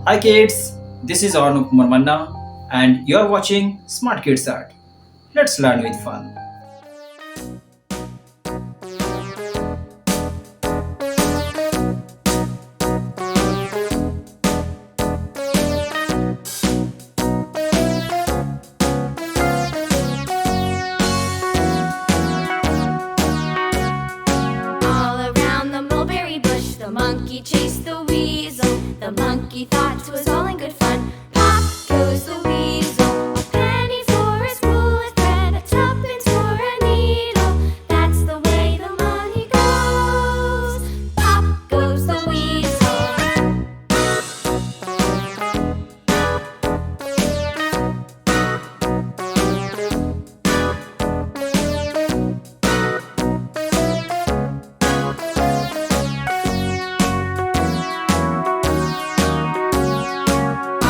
Hi kids, this is Arnab Kumar Manna and you are watching Smart Kids Art. Let's learn with fun. All around the mulberry bush, the monkey chased the weasel. The monkey thought 'twas all in good fun. Pop goes the weasel, a penny for a spool of thread, a tuppence for a needle. That's the way the money goes. Pop goes the weasel.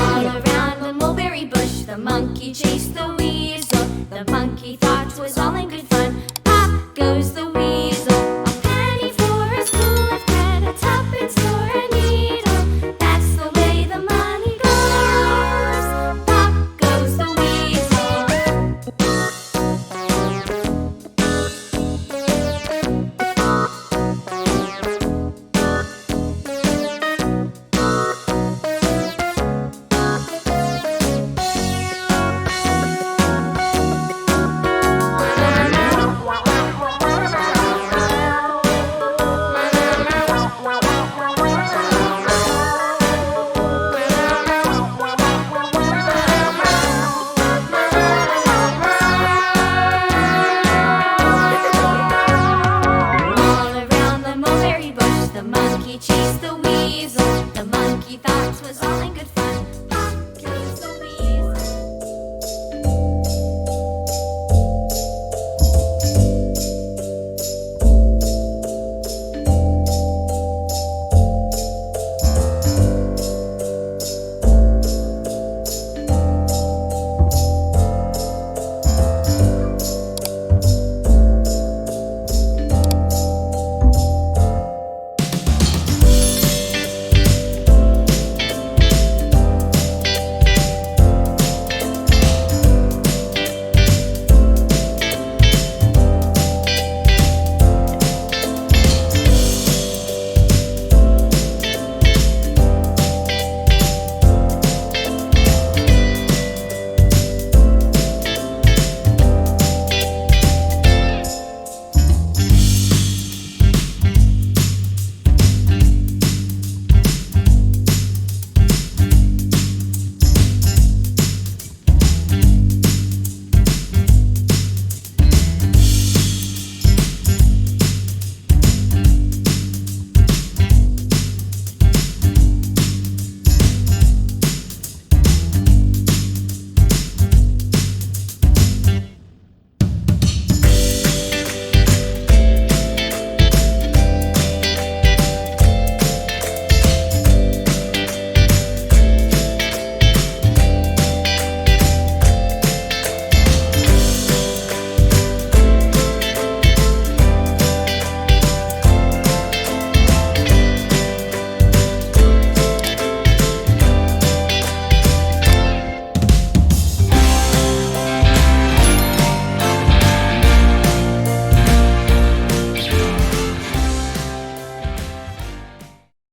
All around the mulberry bush, the monkey chased the weasel. The monkey thought 'twas all in good fun. Pop goes the weasel, a penny for a spool of thread, a tuppence for a needle. That's the way the money goes. Pop goes the weasel. All around the mulberry bush, the monkey chased the weasel. The monkey thought 'twas all in good fun.